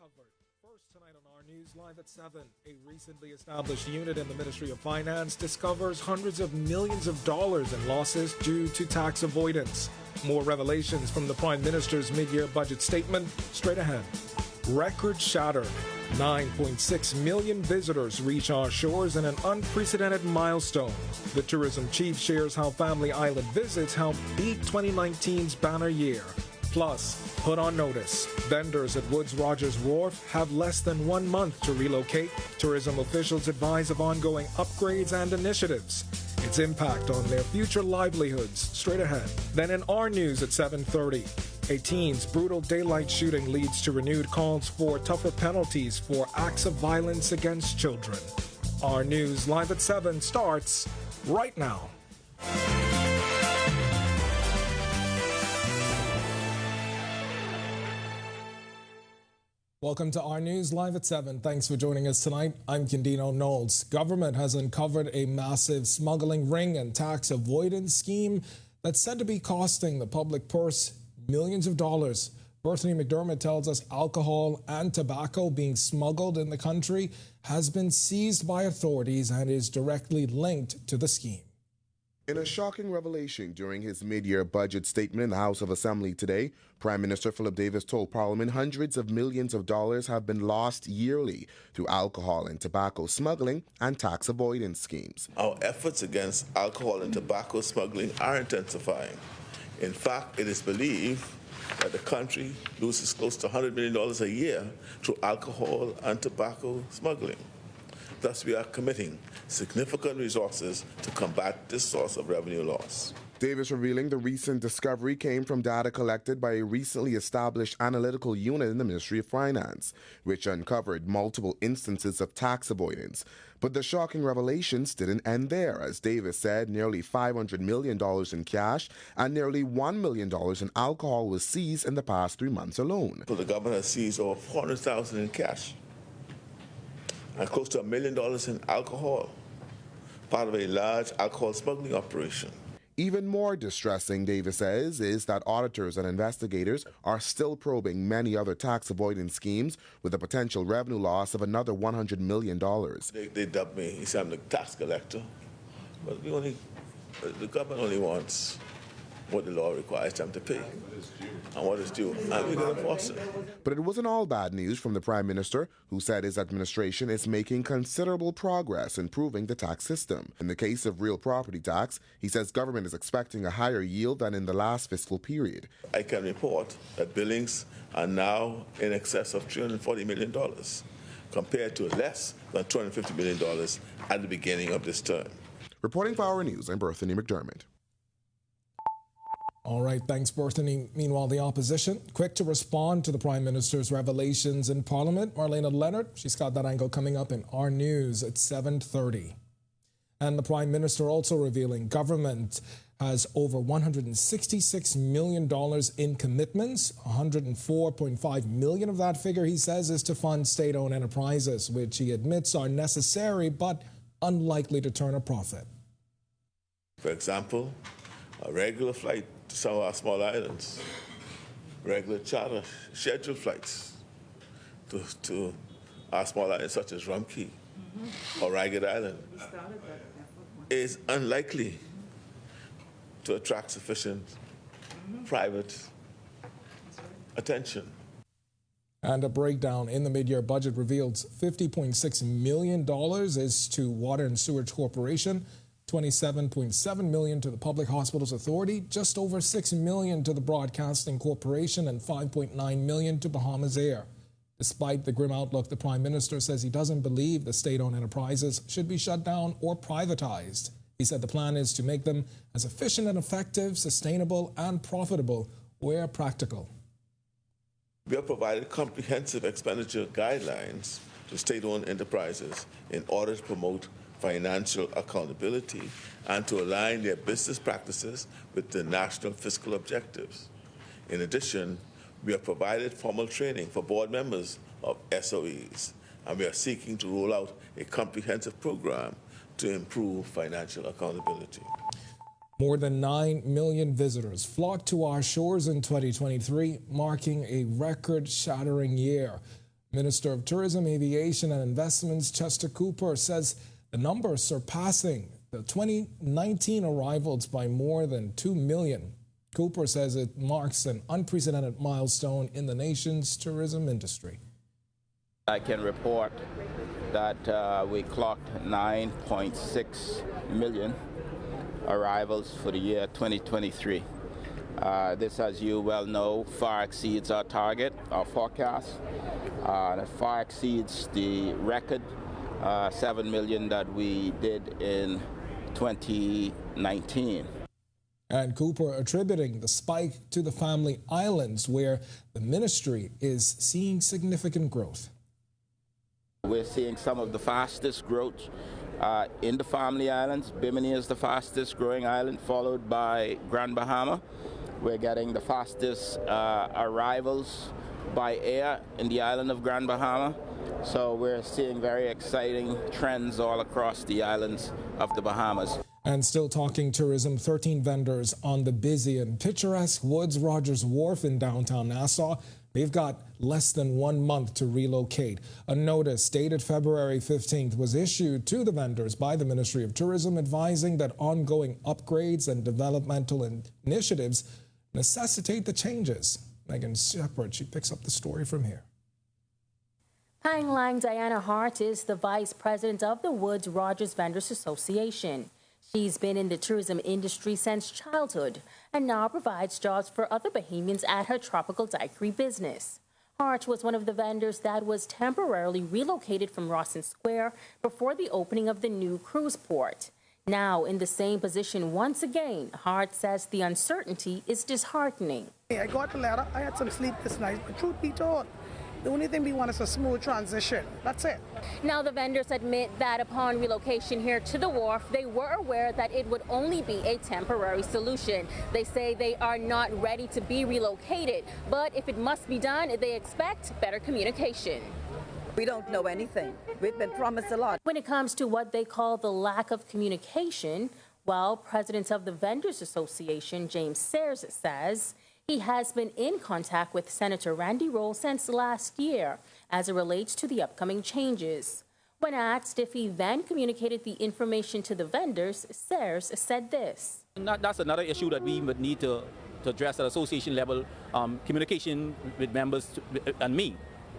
covered. First tonight on our news live at 7, a recently established unit in the Ministry of Finance discovers hundreds of millions of dollars in losses due to tax avoidance. More revelations from the Prime Minister's mid-year budget statement straight ahead. Record shattered. 9.6 million visitors reach our shores in an unprecedented milestone. The tourism chief shares how Family Island visits helped beat 2019's banner year. Plus, put on notice, vendors at Woods Rogers Wharf have less than 1 month to relocate. Tourism officials advise of ongoing upgrades and initiatives. Its impact on their future livelihoods straight ahead. Then in our news at 7:30. A teen's brutal daylight shooting leads to renewed calls for tougher penalties for acts of violence against children. Our news live at 7 starts right now. Welcome to our news live at 7. Thanks for joining us tonight. I'm Candino Knowles. Government has uncovered a massive smuggling ring and tax avoidance scheme that's said to be costing the public purse millions of dollars. Bethany McDermott tells us alcohol and tobacco being smuggled in the country has been seized by authorities and is directly linked to the scheme. In a shocking revelation during his mid-year budget statement in the House of Assembly today, Prime Minister Philip Davis told Parliament hundreds of millions of dollars have been lost yearly through alcohol and tobacco smuggling and tax avoidance schemes. Our efforts against alcohol and tobacco smuggling are intensifying. In fact, it is believed that the country loses close to $100 million a year through alcohol and tobacco smuggling. Thus, we are committing significant resources to combat this source of revenue loss. Davis revealing the recent discovery came from data collected by a recently established analytical unit in the Ministry of Finance, which uncovered multiple instances of tax avoidance. But the shocking revelations didn't end there, as Davis said nearly $500 million in cash and nearly $1 million in alcohol was seized in the past 3 months alone. So the government has seized over $400,000 in cash and close to $1 million in alcohol, part of a large alcohol smuggling operation. Even more distressing, Davis says, is that auditors and investigators are still probing many other tax avoidance schemes with a potential revenue loss of another $100 million. They dubbed me, he said I'm the tax collector, but the government only wants what the law requires them to pay and what is due, and we're going to enforce it. But it wasn't all bad news from the Prime Minister, who said his administration is making considerable progress improving the tax system. In the case of real property tax, he says government is expecting a higher yield than in the last fiscal period. I can report that billings are now in excess of $340 million, compared to less than $250 million at the beginning of this term. Reporting for Our News, I'm Bethany McDermott. All right, thanks, Bethany. Meanwhile, the opposition, quick to respond to the Prime Minister's revelations in Parliament. Marlena Leonard, she's got that angle coming up in our news at 7:30. And the Prime Minister also revealing government has over $166 million in commitments. $104.5 million of that figure, he says, is to fund state-owned enterprises, which he admits are necessary but unlikely to turn a profit. For example, a regular flight to some of our small islands, regular charter scheduled flights to our small islands such as Rumkey or Ragged Island is unlikely to attract sufficient private attention. And a breakdown in the mid-year budget reveals $50.6 million is to Water and Sewerage Corporation, $27.7 million to the Public Hospitals Authority, just over $6 million to the Broadcasting Corporation, and $5.9 million to Bahamas Air. Despite the grim outlook, the Prime Minister says he doesn't believe the state-owned enterprises should be shut down or privatized. He said the plan is to make them as efficient and effective, sustainable and profitable where practical. We have provided comprehensive expenditure guidelines to state-owned enterprises in order to promote financial accountability and to align their business practices with the national fiscal objectives. In addition, we have provided formal training for board members of SOEs, and we are seeking to roll out a comprehensive program to improve financial accountability. More than 9 million visitors flocked to our shores in 2023, marking a record-shattering year. Minister of Tourism, Aviation and Investments Chester Cooper says the number surpassing the 2019 arrivals by more than 2 million. Cooper says it marks an unprecedented milestone in the nation's tourism industry. I can report that we clocked 9.6 million arrivals for the year 2023. This, as you well know, far exceeds our target, our forecast. It far exceeds the record 7 million that we did in 2019. And Cooper attributing the spike to the Family Islands, where the ministry is seeing significant growth. We're seeing some of the fastest growth in the Family Islands. Bimini is the fastest growing island, followed by Grand Bahama. We're getting the fastest arrivals by air in the island of Grand Bahama. So we're seeing very exciting trends all across the islands of the Bahamas. And still talking tourism, 13 vendors on the busy and picturesque Woods Rogers Wharf in downtown Nassau. They've got less than 1 month to relocate. A notice dated February 15th was issued to the vendors by the Ministry of Tourism advising that ongoing upgrades and developmental initiatives necessitate the changes. Megan Shepard, she picks up the story from here. Pang Lang Diana Hart is the vice president of the Woods Rogers Vendors Association. She's been in the tourism industry since childhood and now provides jobs for other Bahamians at her tropical daiquiri business. Hart was one of the vendors that was temporarily relocated from Rawson Square before the opening of the new cruise port. Now in the same position once again, Hart says the uncertainty is disheartening. I got the letter, I had some sleep this night, but truth be told, the only thing we want is a smooth transition. That's it. Now the vendors admit that upon relocation here to the wharf, they were aware that it would only be a temporary solution. They say they are not ready to be relocated, but if it must be done, they expect better communication. We don't know anything. We've been promised a lot. When it comes to what they call the lack of communication, well, President of the Vendors Association, James Sayers, says he has been in contact with Senator Randy Roll since last year as it relates to the upcoming changes. When asked if he then communicated the information to the vendors, Sayers said this. That's another issue that we would need to address at association level, communication with members and me.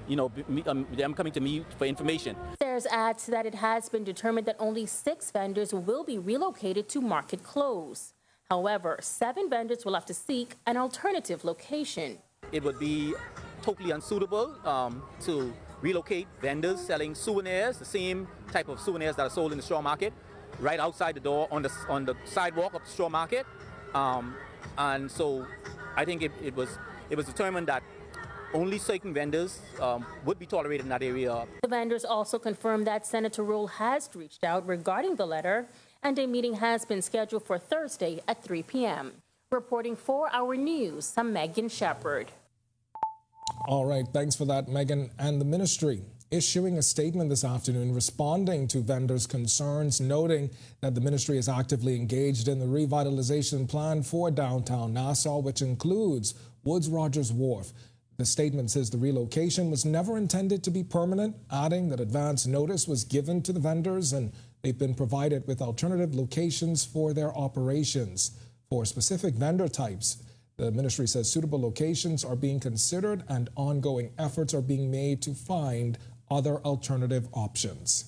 You know, them coming to me for information. Sayers adds that it has been determined that only 6 vendors will be relocated to Market Close. However, 7 vendors will have to seek an alternative location. It would be totally unsuitable to relocate vendors selling souvenirs, the same type of souvenirs that are sold in the straw market, right outside the door on the sidewalk of the straw market. And so I think it was determined that only certain vendors would be tolerated in that area. The vendors also confirmed that Senator Roll has reached out regarding the letter, and a meeting has been scheduled for Thursday at 3 p.m. Reporting for Our News, I'm Megan Shepard. All right, thanks for that, Megan. And the ministry issuing a statement this afternoon responding to vendors' concerns, noting that the ministry is actively engaged in the revitalization plan for downtown Nassau, which includes Woods Rogers Wharf. The statement says the relocation was never intended to be permanent, adding that advance notice was given to the vendors and they've been provided with alternative locations for their operations. For specific vendor types, the ministry says suitable locations are being considered and ongoing efforts are being made to find other alternative options.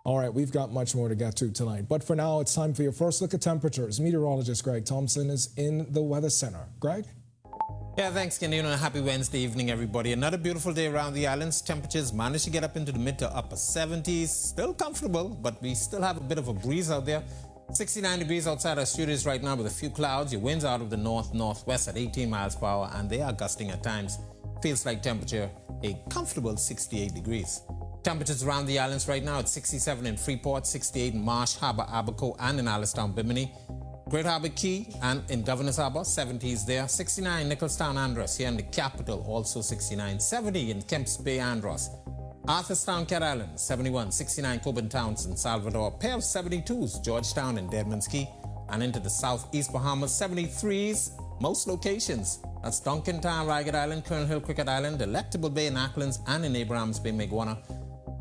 All right, we've got much more to get to tonight, but for now, it's time for your first look at temperatures. Meteorologist Greg Thompson is in the Weather Center. Greg? Yeah, thanks, Kenny. And a happy Wednesday evening, everybody. Another beautiful day around the islands. Temperatures managed to get up into the mid to upper 70s. Still comfortable, but we still have a bit of a breeze out there. 69 degrees outside our studios right now with a few clouds. Your winds out of the north-northwest at 18 miles per hour, and they are gusting at times. Feels like temperature a comfortable 68 degrees. Temperatures around the islands right now at 67 in Freeport, 68 in Marsh Harbour, Abaco, and in Allenstown, Bimini. Great Harbour Key and in Governor's Harbour, 70s there. 69 Nicholstown, Andros. Here in the capital, also 69. 70 in Kemps Bay, Andros. Arthurstown, Cat Island, 71. 69 Coburn Towns in Salvador. Pair of 72s, Georgetown and Deadman's Key. And into the southeast Bahamas, 73s, most locations. That's Duncantown, Ragged Island, Colonel Hill, Cricket Island, Delectable Bay in Acklands, and in Abrahams Bay, Maguana.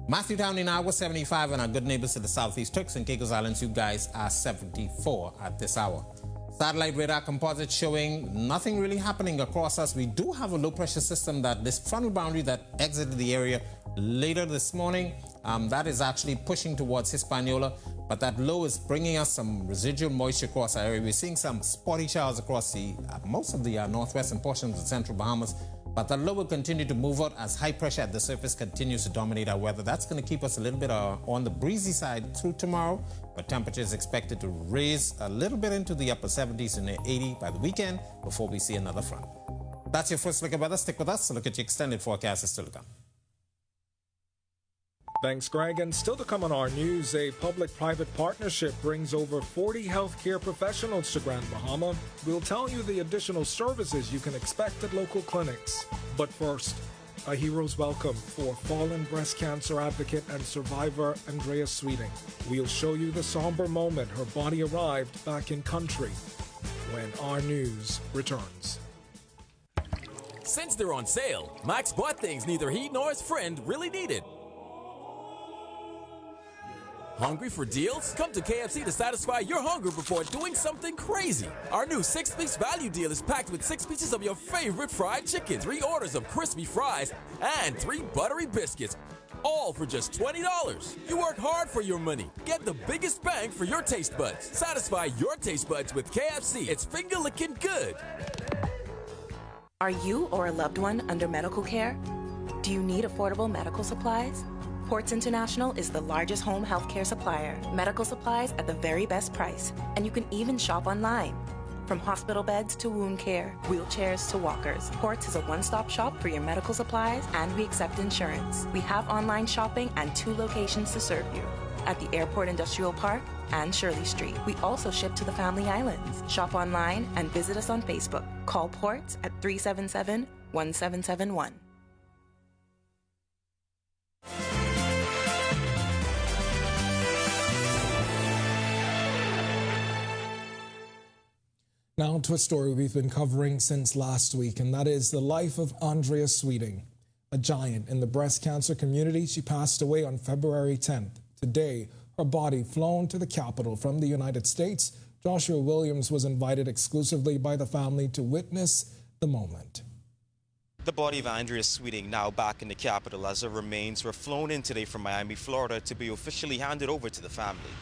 Matthewtown in Agua, 75, and our good neighbors to the southeast, Turks and Caicos Islands, you guys are 74 at this hour. Satellite radar composite showing nothing really happening across us. We do have a low pressure system that this frontal boundary that exited the area later this morning, that is actually pushing towards Hispaniola, but that low is bringing us some residual moisture across our area. We're seeing some spotty showers across the most of the northwestern portions of central Bahamas, but that low will continue to move out as high pressure at the surface continues to dominate our weather. That's going to keep us a little bit on the breezy side through tomorrow, but temperature is expected to raise a little bit into the upper 70s and 80 by the weekend before we see another front. That's your first look at weather. Stick with us. A look at your extended forecast is still to come. Thanks, Greg. And still to come on our news, a public-private partnership brings over 40 healthcare professionals to Grand Bahama. We'll tell you the additional services you can expect at local clinics. But first, a hero's welcome for fallen breast cancer advocate and survivor Andrea Sweeting. We'll show you the somber moment her body arrived back in country when our news returns. Since they're on sale, Max bought things neither he nor his friend really needed. Hungry for deals? Come to KFC to satisfy your hunger before doing something crazy. Our new 6-piece value deal is packed with 6 pieces of your favorite fried chicken, 3 orders of crispy fries, and 3 buttery biscuits, all for just $20. You work hard for your money. Get the biggest bang for your taste buds. Satisfy your taste buds with KFC. It's finger-licking good. Are you or a loved one under medical care? Do you need affordable medical supplies? Ports International is the largest home healthcare supplier. Medical supplies at the very best price. And you can even shop online. From hospital beds to wound care, wheelchairs to walkers, Ports is a one-stop shop for your medical supplies, and we accept insurance. We have online shopping and 2 locations to serve you. At the Airport Industrial Park and Shirley Street. We also ship to the Family Islands. Shop online and visit us on Facebook. Call Ports at 377-1771. Now to a story we've been covering since last week, and that is the life of Andrea Sweeting, a giant in the breast cancer community. She passed away on February 10th. Today, her body flown to the capital from the United States. Joshua Williams was invited exclusively by the family to witness the moment. The body of Andrea Sweeting now back in the capital as her remains were flown in today from Miami, Florida to be officially handed over to the family.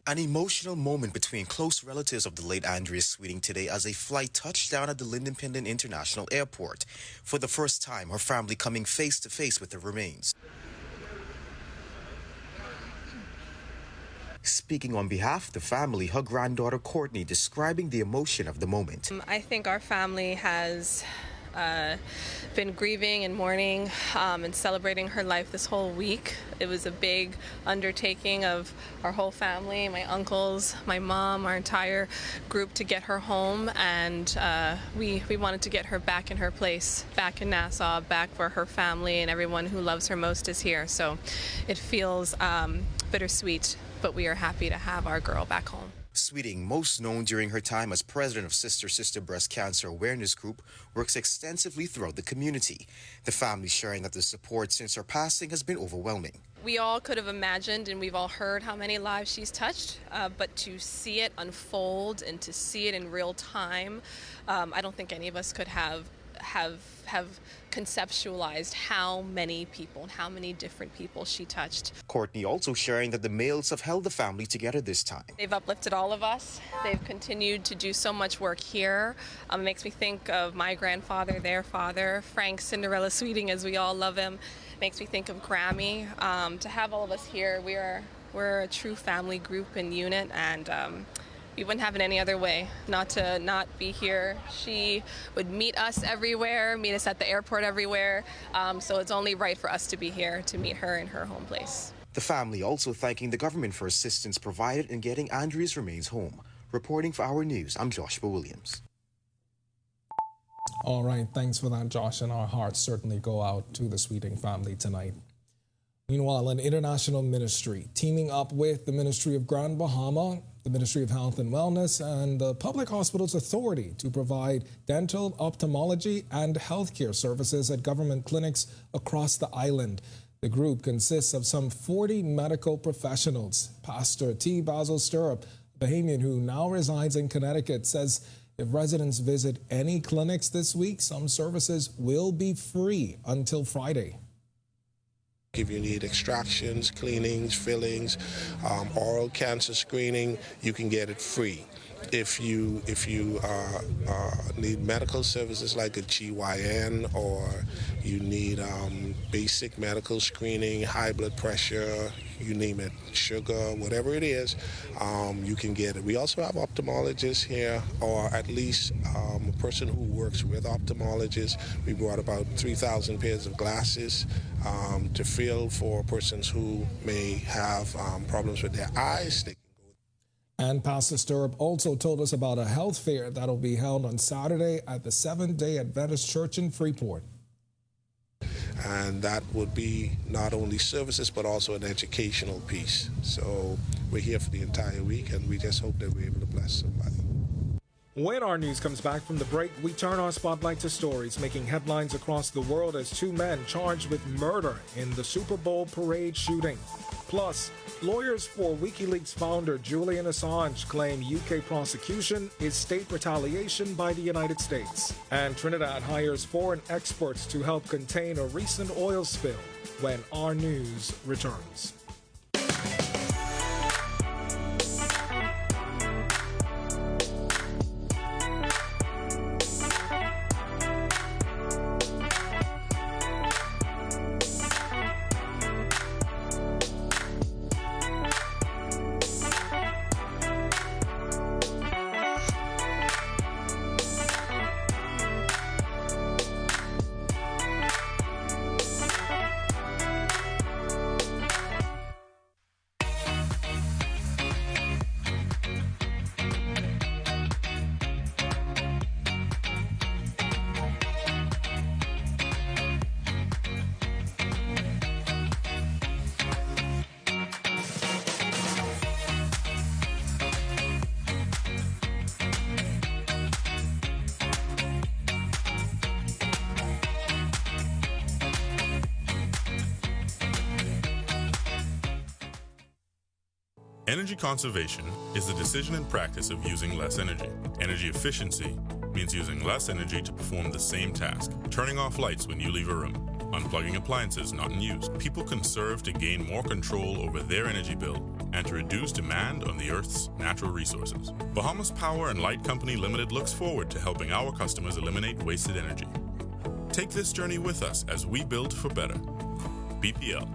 An emotional moment between close relatives of the late Andrea Sweeting today as a flight touched down at the Linden Pendant International Airport. For the first time, her family coming face to face with her remains. Speaking on behalf of the family, her granddaughter Courtney describing the emotion of the moment. I think our family has been grieving and mourning and celebrating her life this whole week. It was a big undertaking of our whole family, my uncles, my mom, our entire group to get her home, and we wanted to get her back in her place, back in Nassau, back where her family and everyone who loves her most is here. So it feels bittersweet, but we are happy to have our girl back home. Sweeting, most known during her time as president of Sister Breast Cancer Awareness Group, works extensively throughout the community. The family sharing that the support since her passing has been overwhelming. We all could have imagined, and we've all heard how many lives she's touched, but to see it unfold and to see it in real time, I don't think any of us could have conceptualized how many people and how many different people she touched. Courtney also sharing that the males have held the family together this time. They've uplifted all of us. They've continued to do so much work here. It makes me think of my grandfather, their father, Frank Cinderella Sweeting, as we all love him. Makes me think of Grammy. To have all of us here, we're a true family group and unit, and we wouldn't have it any other way not to not be here. She would meet us everywhere, meet us at the airport everywhere, so it's only right for us to be here to meet her in her home place. The family also thanking the government for assistance provided in getting Andrea's remains home. Reporting for Our News, I'm Joshua Williams. All right, thanks for that, Josh, and our hearts certainly go out to the Sweeting family tonight. Meanwhile, an international ministry teaming up with the Ministry of Grand Bahama, the Ministry of Health and Wellness, and the Public Hospitals Authority to provide dental, ophthalmology, and healthcare services at government clinics across the island. The group consists of some 40 medical professionals. Pastor T. Basil Stirrup, a Bahamian who now resides in Connecticut, says if residents visit any clinics this week, some services will be free until Friday. If you need extractions, cleanings, fillings, oral cancer screening, you can get it free. If you need medical services like a GYN, or you need basic medical screening, high blood pressure, you name it, sugar, whatever it is, you can get it. We also have ophthalmologists here, or at least a person who works with ophthalmologists. We brought about 3,000 pairs of glasses to fill for persons who may have problems with their eyes. And Pastor Stirrup also told us about a health fair that will be held on Saturday at the Seventh-day Adventist Church in Freeport. And that would be not only services, but also an educational piece. So we're here for the entire week, and we just hope that we're able to bless somebody. When our news comes back from the break, we turn our spotlight to stories making headlines across the world as two men charged with murder in the Super Bowl parade shooting. Plus, lawyers for WikiLeaks founder Julian Assange claim UK prosecution is state retaliation by the United States. And Trinidad hires foreign experts to help contain a recent oil spill when our news returns. Energy conservation is the decision and practice of using less energy. Energy efficiency means using less energy to perform the same task. Turning off lights when you leave a room. Unplugging appliances not in use. People conserve to gain more control over their energy bill and to reduce demand on the Earth's natural resources. Bahamas Power and Light Company Limited looks forward to helping our customers eliminate wasted energy. Take this journey with us as we build for better. BPL.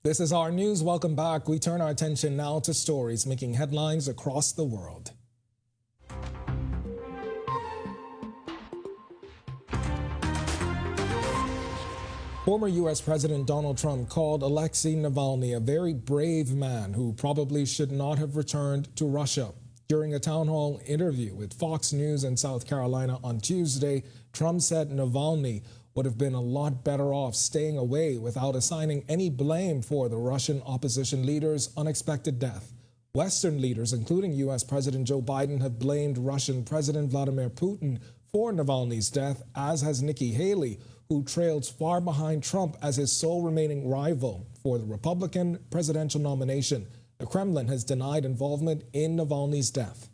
This is our news. Welcome back. We turn our attention now to stories making headlines across the world. Former U.S. President Donald Trump called Alexei Navalny a very brave man who probably should not have returned to Russia. During a town hall interview with Fox News in South Carolina on Tuesday, Trump said Navalny would have been a lot better off staying away without assigning any blame for the Russian opposition leader's unexpected death. Western leaders, including U.S. President Joe Biden, have blamed Russian President Vladimir Putin for Navalny's death, as has Nikki Haley, who trails far behind Trump as his sole remaining rival for the Republican presidential nomination. The Kremlin has denied involvement in Navalny's death.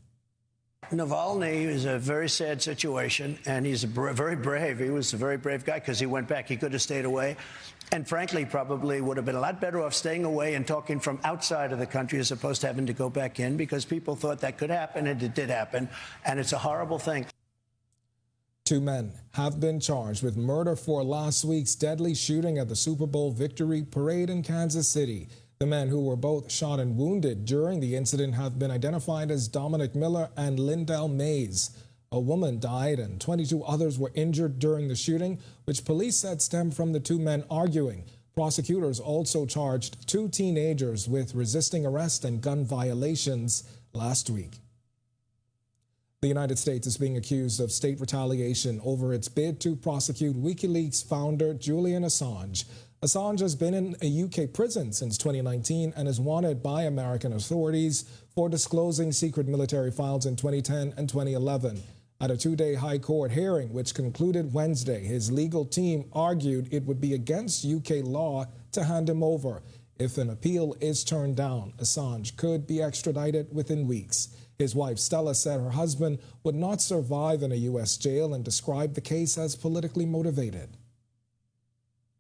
Navalny is a very sad situation, and he's very brave. He was a very brave guy because he went back. He could have stayed away, and frankly, probably would have been a lot better off staying away and talking from outside of the country as opposed to having to go back in, because people thought that could happen, and it did happen, and it's a horrible thing. Two men have been charged with murder for last week's deadly shooting at the Super Bowl victory parade in Kansas City. The men, who were both shot and wounded during the incident, have been identified as Dominic Miller and Lindell Mays. A woman died and 22 others were injured during the shooting, which police said stemmed from the two men arguing. Prosecutors also charged two teenagers with resisting arrest and gun violations last week. The United States is being accused of state retaliation over its bid to prosecute WikiLeaks founder Julian Assange. Assange has been in a UK prison since 2019 and is wanted by American authorities for disclosing secret military files in 2010 and 2011. At a two-day High Court hearing, which concluded Wednesday, his legal team argued it would be against UK law to hand him over. If an appeal is turned down, Assange could be extradited within weeks. His wife, Stella, said her husband would not survive in a U.S. jail and described the case as politically motivated.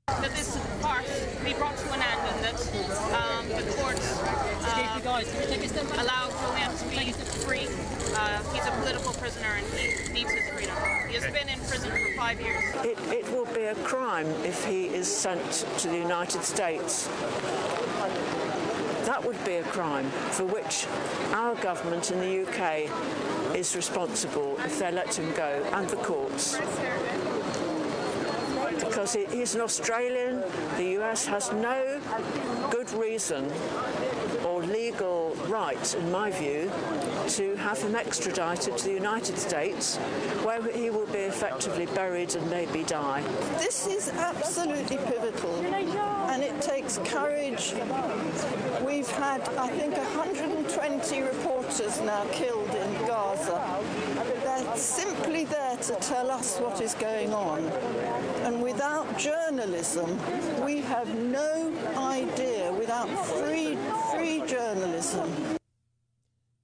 That this farce be brought to an end and that the courts allow Julian to be free. He's a political prisoner and he needs his freedom. He has been in prison for 5 years. It will be a crime if he is sent to the United States. That would be a crime for which our government in the UK is responsible if they let him go, and the courts. Because he's an Australian, the US has no good reason or legal right, in my view, to have him extradited to the United States, where he will be effectively buried and maybe die. This is absolutely pivotal, and it takes courage. We've had, I think, 120 reporters now killed in Gaza. They're simply there to tell us what is going on. And without journalism, we have no idea, without free journalism.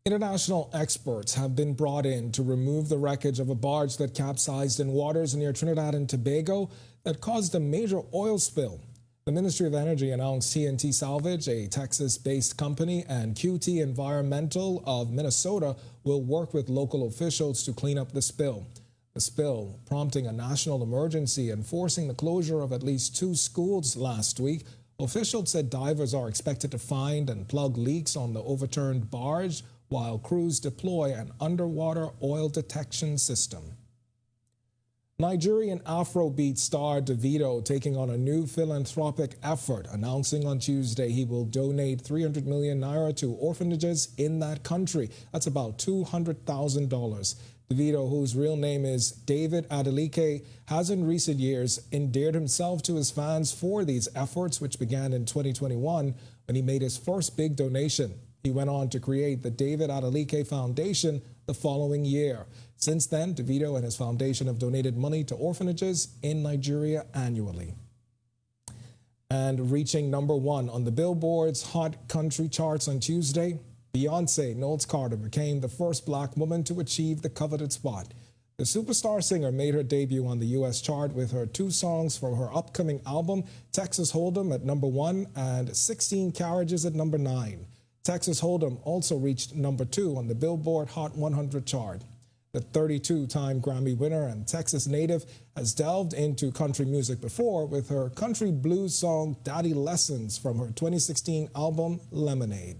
International experts have been brought in to remove the wreckage of a barge that capsized in waters near Trinidad and Tobago that caused a major oil spill. The Ministry of Energy announced TNT Salvage, a Texas-based company, and QT Environmental of Minnesota will work with local officials to clean up the spill. The spill prompting a national emergency and forcing the closure of at least 2 schools last week. Officials said divers are expected to find and plug leaks on the overturned barge while crews deploy an underwater oil detection system. Nigerian Afrobeat star Davido taking on a new philanthropic effort, announcing on Tuesday he will donate 300 million naira to orphanages in that country. That's about $200,000. Davido, whose real name is David Adeleke, has in recent years endeared himself to his fans for these efforts, which began in 2021 when he made his first big donation. He went on to create the David Adeleke Foundation the following year. Since then, Davido and his foundation have donated money to orphanages in Nigeria annually. And reaching #1 on the Billboard's Hot Country charts on Tuesday, Beyoncé Knowles Carter became the first black woman to achieve the coveted spot. The superstar singer made her debut on the U.S. chart with her 2 songs from her upcoming album, Texas Hold'em at #1 and 16 Carriages at #9. Texas Hold'em also reached #2 on the Billboard Hot 100 chart. The 32-time Grammy winner and Texas native has delved into country music before with her country blues song Daddy Lessons from her 2016 album Lemonade.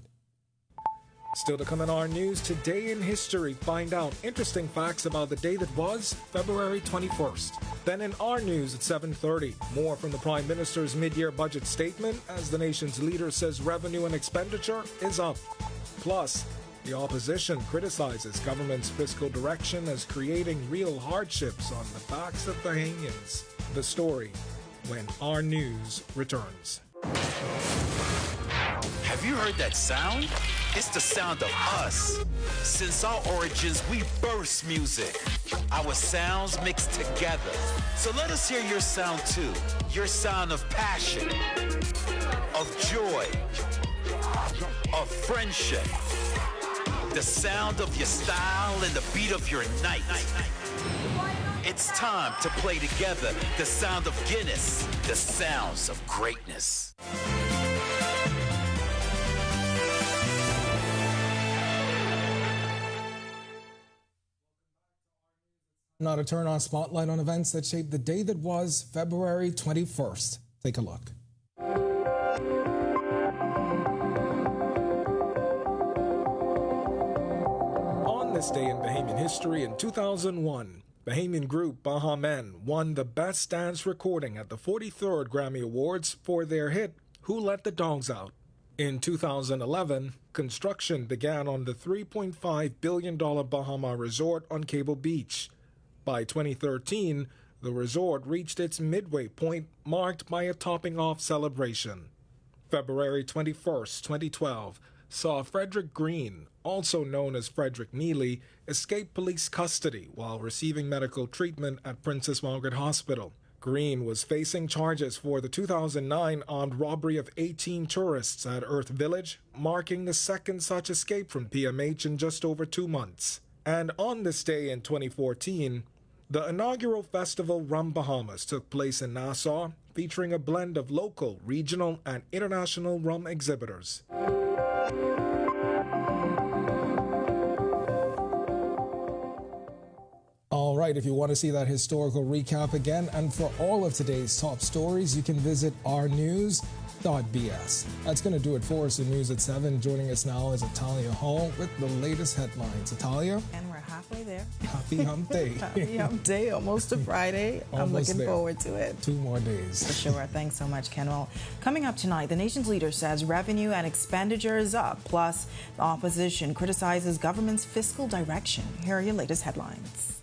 Still to come in our news, today in history, find out interesting facts about the day that was February 21st. Then in our news at 7:30, more from the Prime Minister's mid-year budget statement as the nation's leader says revenue and expenditure is up. Plus, the opposition criticizes government's fiscal direction as creating real hardships on the backs of Bahamians. The story when our news returns. Have you heard that sound? It's the sound of us. Since our origins, we burst music. Our sounds mixed together. So let us hear your sound too. Your sound of passion, of joy, of friendship. The sound of your style and the beat of your night. It's time to play together the sound of Guinness, the sounds of greatness. Now to turn our spotlight on events that shaped the day that was February 21st. Take a look. On this day in Bahamian history in 2001, Bahamian group Bahamas won the Best Dance Recording at the 43rd Grammy Awards for their hit Who Let the Dogs Out. In 2011, construction began on the $3.5 billion Bahama resort on Cable Beach. By 2013, the resort reached its midway point, marked by a topping-off celebration. February 21, 2012, saw Frederick Green, also known as Frederick Neely, escape police custody while receiving medical treatment at Princess Margaret Hospital. Green was facing charges for the 2009 armed robbery of 18 tourists at Earth Village, marking the second such escape from PMH in just over 2 months. And on this day in 2014, the inaugural festival Rum Bahamas took place in Nassau, featuring a blend of local, regional, and international rum exhibitors. All right, if you want to see that historical recap again and for all of today's top stories, you can visit ournews.bs. That's going to do it for us in News at 7. Joining us now is Atalia Hall with the latest headlines. Atalia? And we're halfway there. Happy hump day. Happy hump day, almost to Friday. I'm looking forward to it. 2 more days. For sure. Thanks so much, Ken. Well, coming up tonight, the nation's leader says revenue and expenditure is up. Plus, the opposition criticizes government's fiscal direction. Here are your latest headlines.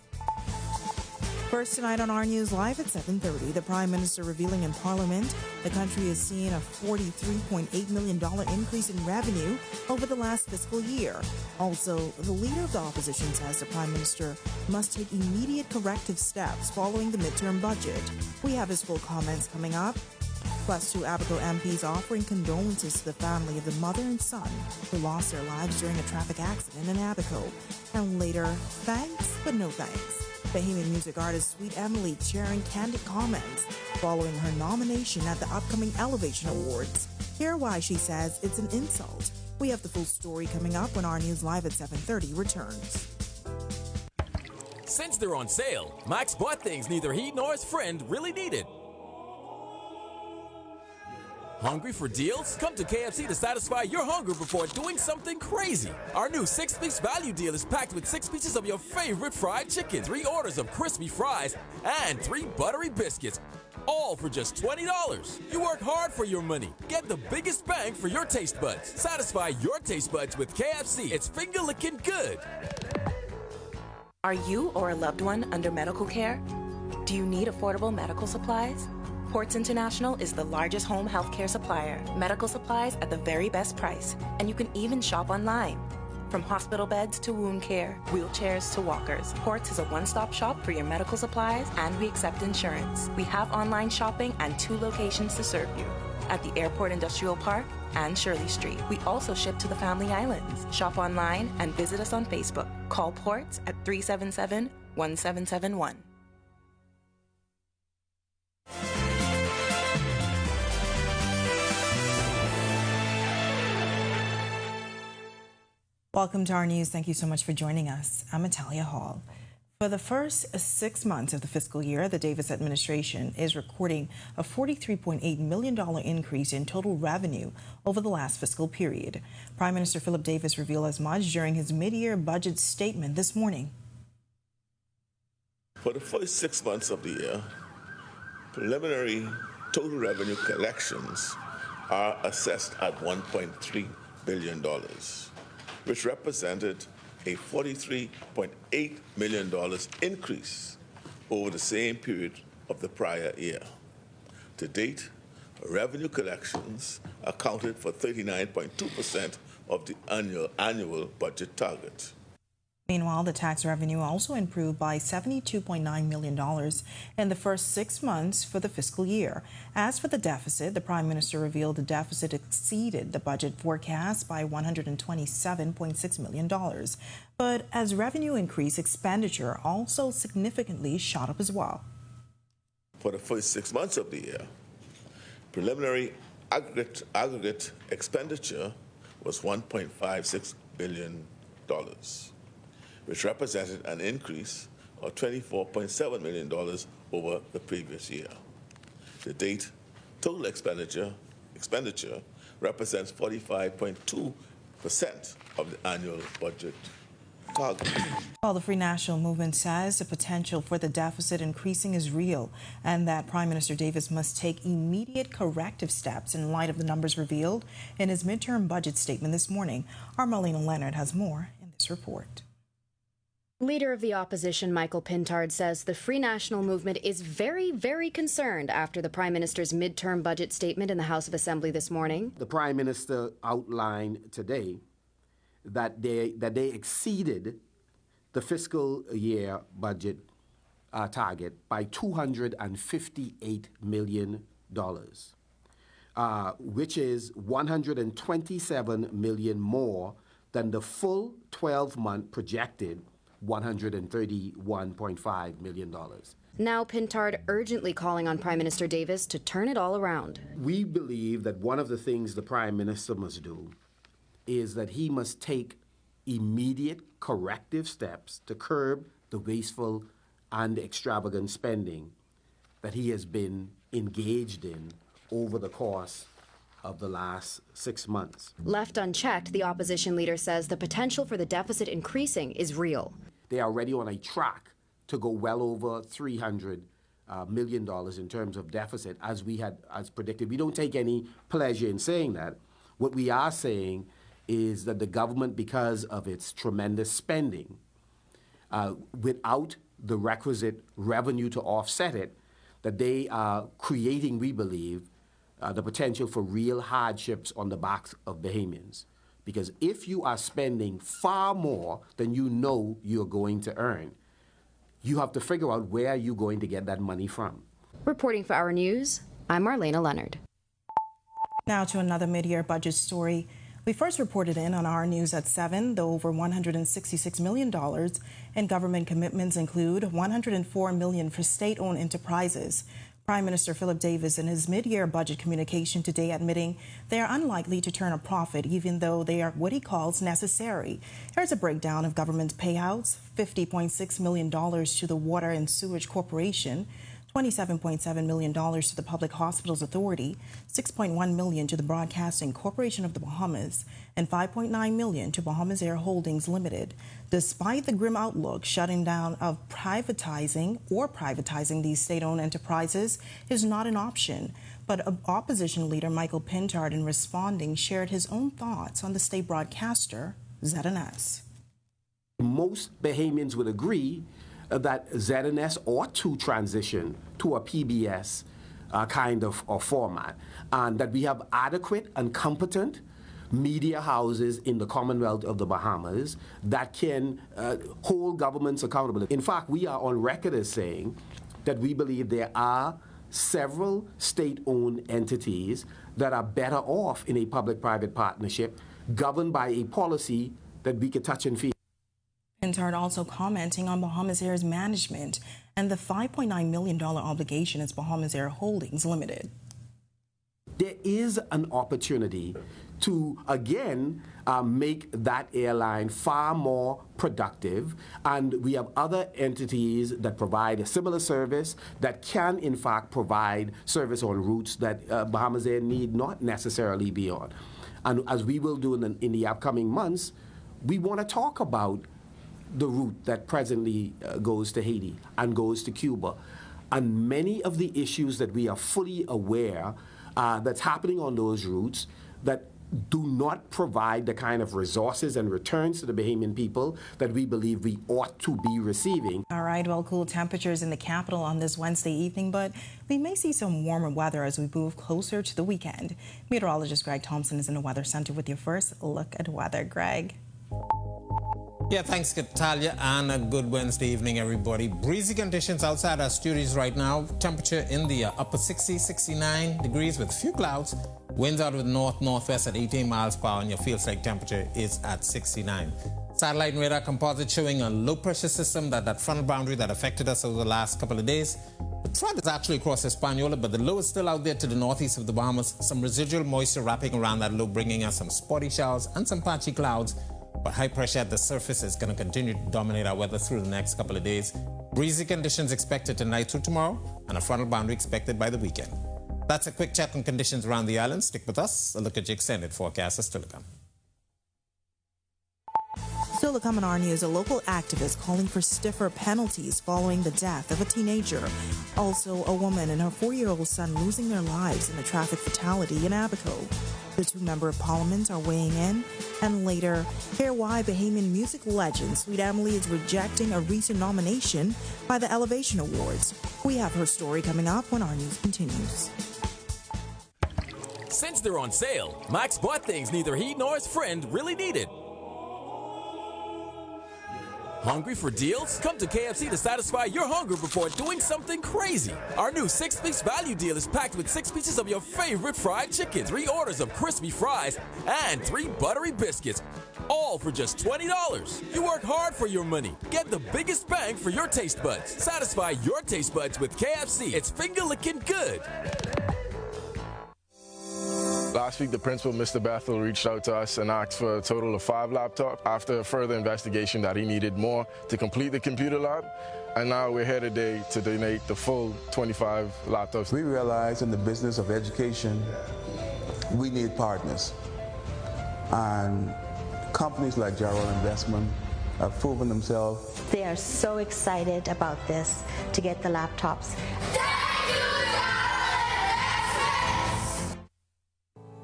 First tonight on Our News Live at 7:30, the Prime Minister revealing in Parliament the country is seeing a $43.8 million increase in revenue over the last fiscal year. Also, the leader of the opposition says the Prime Minister must take immediate corrective steps following the midterm budget. We have his full comments coming up. Plus, 2 Abaco MPs offering condolences to the family of the mother and son who lost their lives during a traffic accident in Abaco. And later, thanks but no thanks. Bahamian music artist Sweet Emily sharing candid comments following her nomination at the upcoming Elevation Awards. Hear why she says it's an insult. We have the full story coming up when Our News Live at 7:30 returns. Since they're on sale, Max bought things neither he nor his friend really needed. Hungry for deals? Come to KFC to satisfy your hunger before doing something crazy. Our new 6-piece value deal is packed with 6 pieces of your favorite fried chicken, 3 orders of crispy fries, and 3 buttery biscuits, all for just $20. You work hard for your money. Get the biggest bang for your taste buds. Satisfy your taste buds with KFC. It's finger-licking good. Are you or a loved one under medical care? Do you need affordable medical supplies? Ports International is the largest home healthcare supplier. Medical supplies at the very best price. And you can even shop online. From hospital beds to wound care, wheelchairs to walkers, Ports is a one-stop shop for your medical supplies, and we accept insurance. We have online shopping and 2 locations to serve you. At the Airport Industrial Park and Shirley Street. We also ship to the Family Islands. Shop online and visit us on Facebook. Call Ports at 377-1771. Welcome to Our News. Thank you so much for joining us. I'm Atalia Hall. For the first 6 months of the fiscal year, the Davis administration is recording a $43.8 million increase in total revenue over the last fiscal period. Prime Minister Philip Davis revealed as much during his mid-year budget statement this morning. For the first 6 months of the year, preliminary total revenue collections are assessed at $1.3 billion. Which represented a $43.8 million increase over the same period of the prior year. To date, revenue collections accounted for 39.2% of the annual budget target. Meanwhile, the tax revenue also improved by $72.9 million in the first 6 months for the fiscal year. As for the deficit, the Prime Minister revealed the deficit exceeded the budget forecast by $127.6 million. But as revenue increased, expenditure also significantly shot up as well. For the first 6 months of the year, preliminary aggregate expenditure was $1.56 billion. Which represented an increase of $24.7 million over the previous year. To date, total expenditure represents 45.2% of the annual budget. Well, the Free National Movement says the potential for the deficit increasing is real and that Prime Minister Davis must take immediate corrective steps in light of the numbers revealed in his midterm budget statement this morning. Our Marlena Leonard has more in this report. Leader of the opposition, Michael Pintard, says the Free National Movement is very, very concerned after the Prime Minister's midterm budget statement in the House of Assembly this morning. The Prime Minister outlined today that they exceeded the fiscal year budget target by $258 million, which is $127 million more than the full 12-month projected $131.5 million. Now Pintard urgently calling on Prime Minister Davis to turn it all around. We believe that one of the things the Prime Minister must do is that he must take immediate corrective steps to curb the wasteful and extravagant spending that he has been engaged in over the course of the last 6 months. Left unchecked, the opposition leader says the potential for the deficit increasing is real. They are already on a track to go well over $300 million in terms of deficit, as predicted. We don't take any pleasure in saying that. What we are saying is that the government, because of its tremendous spending, without the requisite revenue to offset it, that they are creating, we believe, the potential for real hardships on the backs of Bahamians. Because if you are spending far more than you know you're going to earn, you have to figure out where you're going to get that money from. Reporting for Our News, I'm Marlena Leonard. Now to another mid-year budget story. We first reported in on Our News at 7. The over $166 million in government commitments include $104 million for state-owned enterprises. Prime Minister Philip Davis in his mid-year budget communication today admitting they are unlikely to turn a profit even though they are what he calls necessary. Here's a breakdown of government payouts: $50.6 million to the Water and Sewage Corporation, $27.7 million to the Public Hospitals Authority, $6.1 million to the Broadcasting Corporation of the Bahamas, and $5.9 million to Bahamas Air Holdings Limited. Despite the grim outlook, shutting down of privatizing these state-owned enterprises is not an option. But opposition leader Michael Pintard, in responding, shared his own thoughts on the state broadcaster, ZNS. Most Bahamians would agree that ZNS ought to transition to a PBS kind of format, and that we have adequate and competent media houses in the Commonwealth of the Bahamas that can hold governments accountable. In fact, we are on record as saying that we believe there are several state-owned entities that are better off in a public-private partnership governed by a policy that we could touch and feel. Pintard also commenting on Bahamas Air's management and the $5.9 million obligation as Bahamas Air Holdings Limited. There is an opportunity to, again, make that airline far more productive, and we have other entities that provide a similar service that can, in fact, provide service on routes that Bahamas Air need not necessarily be on. And as we will do in the upcoming months, we want to talk about the route that presently goes to Haiti and goes to Cuba, and many of the issues that we are fully aware that's happening on those routes that do not provide the kind of resources and returns to the Bahamian people that we believe we ought to be receiving. All right, well, cool temperatures in the capital on this Wednesday evening, but we may see some warmer weather as we move closer to the weekend. Meteorologist Greg Thompson is in the Weather Center with your first look at weather. Greg. Yeah, thanks, Catalia, and a good Wednesday evening, everybody. Breezy conditions outside our studios right now. Temperature in the upper 60s, 69 degrees with a few clouds. Winds out of the north-northwest at 18 miles per hour, and your field strike temperature is at 69. Satellite and radar composite showing a low-pressure system, that frontal boundary that affected us over the last couple of days. The front is actually across Hispaniola, but the low is still out there to the northeast of the Bahamas. Some residual moisture wrapping around that low, bringing us some spotty showers and some patchy clouds. But high pressure at the surface is going to continue to dominate our weather through the next couple of days. Breezy conditions expected tonight through tomorrow, and a frontal boundary expected by the weekend. That's a quick check on conditions around the island. Stick with us. A look at your extended forecast is still to come. Still to come on our news, a local activist calling for stiffer penalties following the death of a teenager. Also, a woman and her 4-year-old son losing their lives in a traffic fatality in Abaco. The two members of parliament are weighing in. And later, hear why Bahamian music legend Sweet Emily is rejecting a recent nomination by the Elevation Awards. We have her story coming up when our news continues. Since they're on sale, Max bought things neither he nor his friend really needed. Hungry for deals? Come to KFC to satisfy your hunger before doing something crazy. Our new 6-piece value deal is packed with 6 pieces of your favorite fried chicken, 3 orders of crispy fries, and 3 buttery biscuits, all for just $20. You work hard for your money. Get the biggest bang for your taste buds. Satisfy your taste buds with KFC. It's finger-licking good. Last week, the principal, Mr. Bethel, reached out to us and asked for a total of 5 laptops after further investigation that he needed more to complete the computer lab. And now we're here today to donate the full 25 laptops. We realize in the business of education, we need partners. And companies like Gerald Investment have proven themselves. They are so excited about this to get the laptops.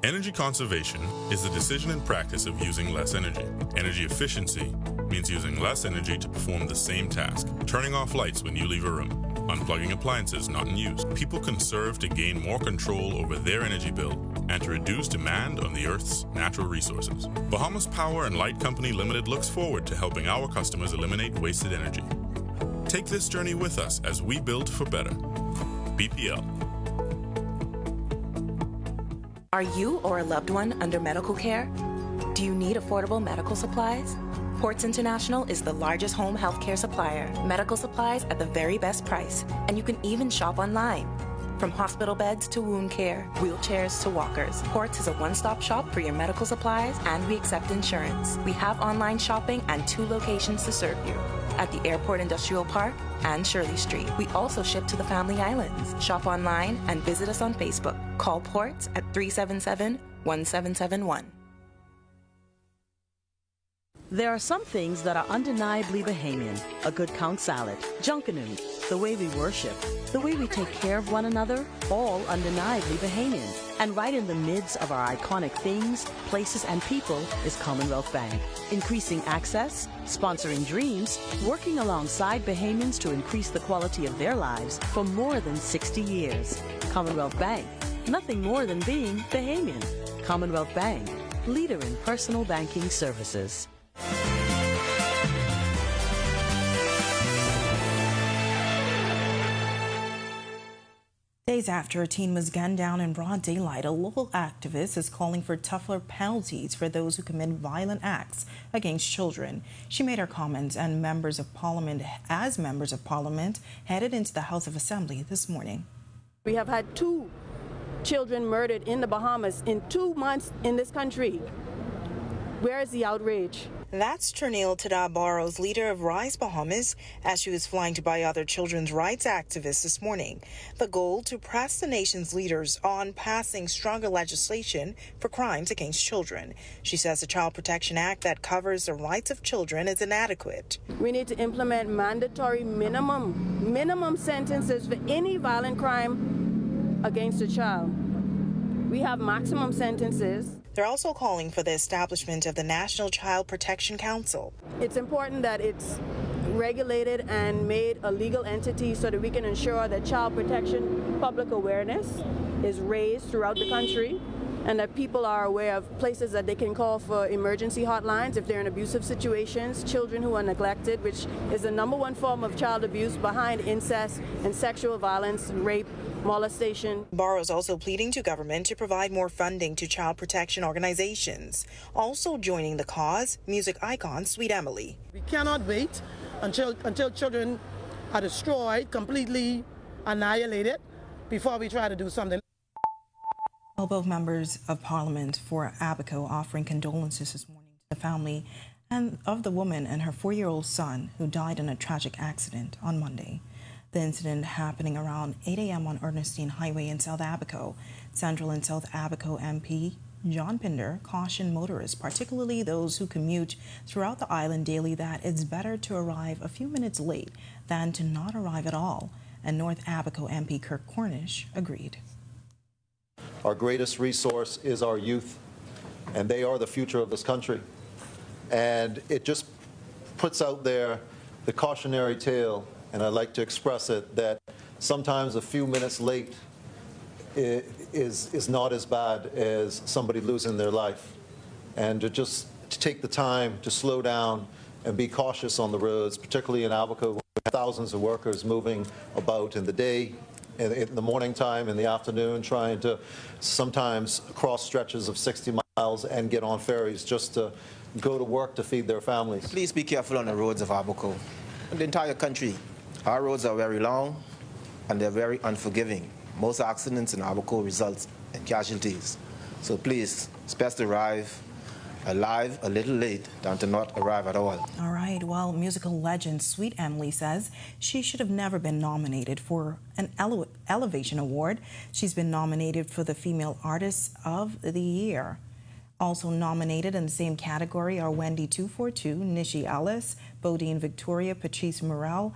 Energy conservation is the decision and practice of using less energy. Energy efficiency means using less energy to perform the same task. Turning off lights when you leave a room. Unplugging appliances not in use. People conserve to gain more control over their energy bill and to reduce demand on the Earth's natural resources. Bahamas Power and Light Company Limited looks forward to helping our customers eliminate wasted energy. Take this journey with us as we build for better. BPL. Are you or a loved one under medical care? Do you need affordable medical supplies? Ports International is the largest home healthcare supplier. Medical supplies at the very best price, and you can even shop online. From hospital beds to wound care, wheelchairs to walkers, Ports is a one-stop shop for your medical supplies, and we accept insurance. We have online shopping and 2 locations to serve you, at the Airport Industrial Park and Shirley Street. We also ship to the Family Islands. Shop online and visit us on Facebook. Call Ports at 377-1771. There are some things that are undeniably Bahamian. A good count salad, junkanoo, the way we worship, the way we take care of one another, all undeniably Bahamian. And right in the midst of our iconic things, places, and people is Commonwealth Bank. Increasing access, sponsoring dreams, working alongside Bahamians to increase the quality of their lives for more than 60 years. Commonwealth Bank, nothing more than being Bahamian. Commonwealth Bank, leader in personal banking services. Days after a teen was gunned down in broad daylight, a local activist is calling for tougher penalties for those who commit violent acts against children. She made her comments as members of parliament headed into the House of Assembly this morning. We have had 2 children murdered in the Bahamas in 2 months in this country. Where is the outrage? That's Ternille Tada-Barros, leader of Rise Bahamas, as she was flanked by other children's rights activists this morning. The goal to press the nation's leaders on passing stronger legislation for crimes against children. She says the Child Protection Act that covers the rights of children is inadequate. We need to implement mandatory minimum sentences for any violent crime against a child. We have maximum sentences. They're also calling for the establishment of the National Child Protection Council. It's important that it's regulated and made a legal entity so that we can ensure that child protection public awareness is raised throughout the country and that people are aware of places that they can call for emergency hotlines if they're in abusive situations, children who are neglected, which is the #1 form of child abuse behind incest and sexual violence, rape, molestation. Barrows also pleading to government to provide more funding to child protection organizations. Also joining the cause, music icon Sweet Emily. We cannot wait until children are destroyed, completely annihilated, before we try to do something. Well, both members of Parliament for Abaco offering condolences this morning to the family and of the woman and her 4-year-old son who died in a tragic accident on Monday. The incident happening around 8 a.m. on Ernestine Highway in South Abaco. Central and South Abaco MP John Pinder cautioned motorists, particularly those who commute throughout the island daily, that it's better to arrive a few minutes late than to not arrive at all. And North Abaco MP Kirk Cornish agreed. Our greatest resource is our youth, and they are the future of this country. And it just puts out there the cautionary tale, and I'd like to express it, that sometimes a few minutes late is not as bad as somebody losing their life. And to take the time to slow down and be cautious on the roads, particularly in Abaco, where thousands of workers moving about in the day, in the morning time, in the afternoon, trying to sometimes cross stretches of 60 miles and get on ferries just to go to work to feed their families. Please be careful on the roads of Abaco. In the entire country, our roads are very long and they're very unforgiving. Most accidents in Abaco result in casualties. So please, it's best to arrive alive a little late than to not arrive at all. All right, well, musical legend Sweet Emily says she should have never been nominated for an Elevation Award. She's been nominated for the Female Artist of the Year. Also nominated in the same category are Wendy 242, Nishi Ellis, Bodine Victoria, Patrice Morel,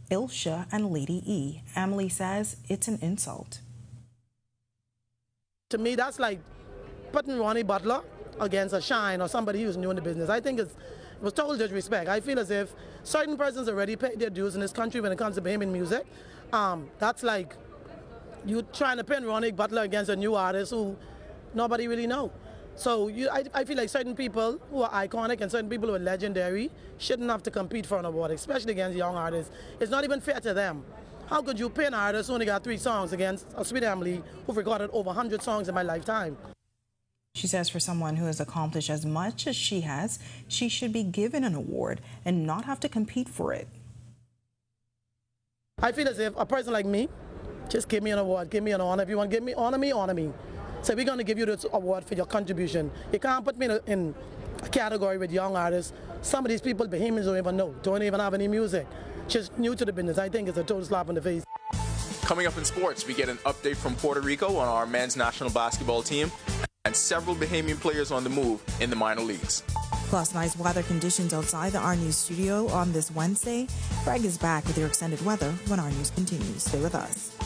Ilsha, and Lady E. Emily says it's an insult. To me, that's like putting Ronnie Butler against a Shine or somebody who's new in the business. I think it was total disrespect. I feel as if certain persons already paid their dues in this country when it comes to Bahamian music. That's like you trying to pin Ronnie Butler against a new artist who nobody really know. So I feel like certain people who are iconic and certain people who are legendary shouldn't have to compete for an award, especially against young artists. It's not even fair to them. How could you pin an artist who only got 3 songs against a Sweet Emily who've recorded over 100 songs in my lifetime? She says for someone who has accomplished as much as she has, she should be given an award and not have to compete for it. I feel as if a person like me, just give me an award, give me an honor. If you want to give me, honor me, honor me. So we're going to give you this award for your contribution. You can't put me in a category with young artists. Some of these people, Bahamians, don't even know, don't even have any music. Just new to the business. I think it's a total slap in the face. Coming up in sports, we get an update from Puerto Rico on our men's national basketball team and several Bahamian players on the move in the minor leagues. Plus, nice weather conditions outside the Our News studio on this Wednesday. Greg is back with your extended weather when Our News continues. Stay with us.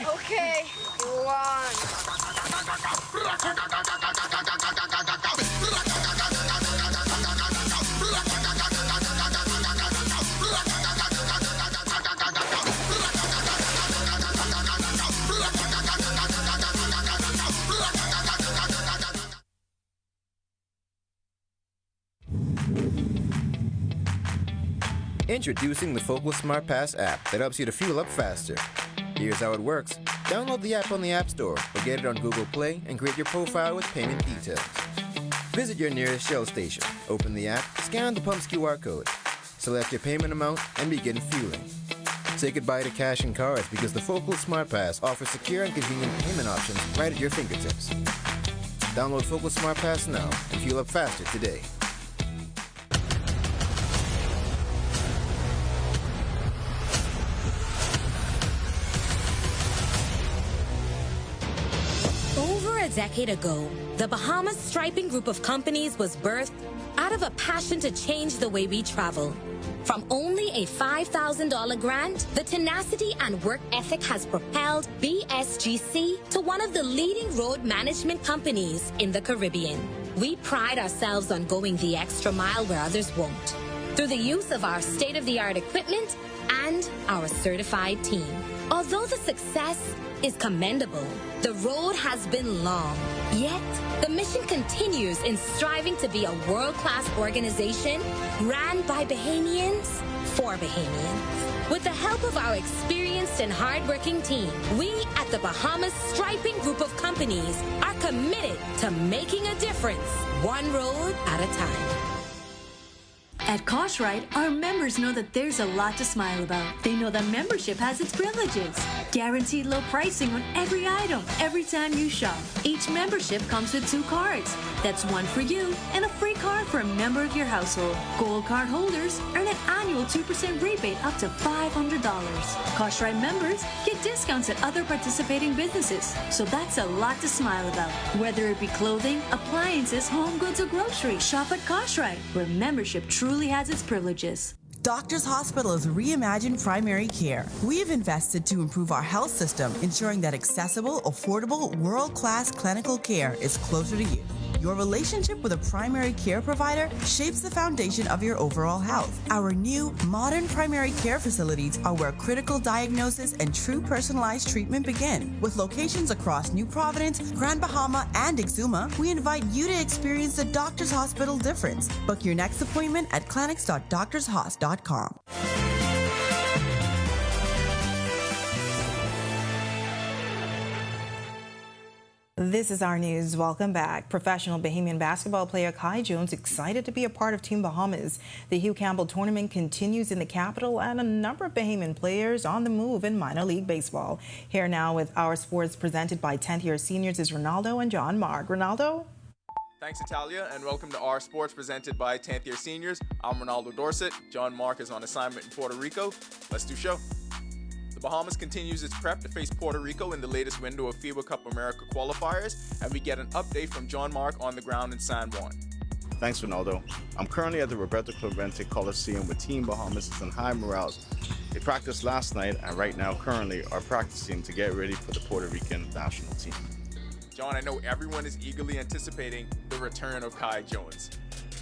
Okay, go on. Introducing the Focal Smart Pass app that helps you to fuel up faster. Here's how it works. Download the app on the App Store or get it on Google Play and create your profile with payment details. Visit your nearest Shell station, open the app, scan the pump's QR code, select your payment amount, and begin fueling. Say goodbye to cash and cards because the Focal Smart Pass offers secure and convenient payment options right at your fingertips. Download Focal Smart Pass now and fuel up faster today. A decade ago, the Bahamas Striping Group of companies was birthed out of a passion to change the way we travel. From only a $5,000 grant, the tenacity and work ethic has propelled BSGC to one of the leading road management companies in the Caribbean. We pride ourselves on going the extra mile where others won't, through the use of our state-of-the-art equipment and our certified team. Although the success is commendable, the road has been long. Yet, the mission continues in striving to be a world-class organization ran by Bahamians for Bahamians. With the help of our experienced and hardworking team, we at the Bahamas Striping Group of companies are committed to making a difference, one road at a time. At Koshright, our members know that there's a lot to smile about. They know that membership has its privileges. Guaranteed low pricing on every item, every time you shop. Each membership comes with 2 cards. That's one for you and a free card for a member of your household. Gold card holders earn an annual 2% rebate up to $500. Koshright members get discounts at other participating businesses. So that's a lot to smile about. Whether it be clothing, appliances, home goods, or groceries, shop at Koshright, where membership truly has its privileges. Doctors Hospital is reimagined primary care. We have invested to improve our health system, ensuring that accessible, affordable, world-class clinical care is closer to you. Your relationship with a primary care provider shapes the foundation of your overall health. Our new, modern primary care facilities are where critical diagnosis and true personalized treatment begin. With locations across New Providence, Grand Bahama, and Exuma, we invite you to experience the Doctors Hospital difference. Book your next appointment at clinics.doctorshos.com. This is our news. Welcome back. Professional Bahamian basketball player Kai Jones excited to be a part of Team Bahamas. The Hugh Campbell tournament continues in the capital, and a number of Bahamian players on the move in minor league baseball. Here now with our sports presented by 10th year seniors is Ronaldo and John Mark. Ronaldo? Thanks, Italia, and welcome to our sports presented by 10th year seniors. I'm Ronaldo Dorset. John Mark is on assignment in Puerto Rico. Let's do show. The Bahamas continues its prep to face Puerto Rico in the latest window of FIBA Cup America qualifiers, and we get an update from John Mark on the ground in San Juan. Thanks, Ronaldo. I'm currently at the Roberto Clemente Coliseum with Team Bahamas and high morales. They practiced last night and right now currently are practicing to get ready for the Puerto Rican national team. John, I know everyone is eagerly anticipating the return of Kai Jones.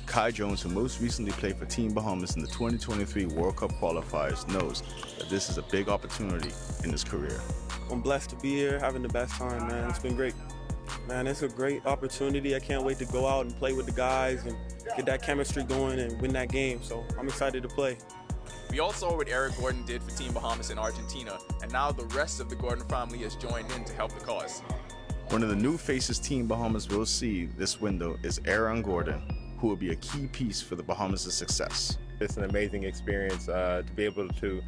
Kai Jones, who most recently played for Team Bahamas in the 2023 World Cup qualifiers, knows that this is a big opportunity in his career. I'm blessed to be here, having the best time, man. It's been great. Man, it's a great opportunity. I can't wait to go out and play with the guys and get that chemistry going and win that game. So I'm excited to play. We all saw what Eric Gordon did for Team Bahamas in Argentina, and now the rest of the Gordon family has joined in to help the cause. One of the new faces Team Bahamas will see this window is Aaron Gordon, who will be a key piece for the Bahamas' success. It's an amazing experience to be able to,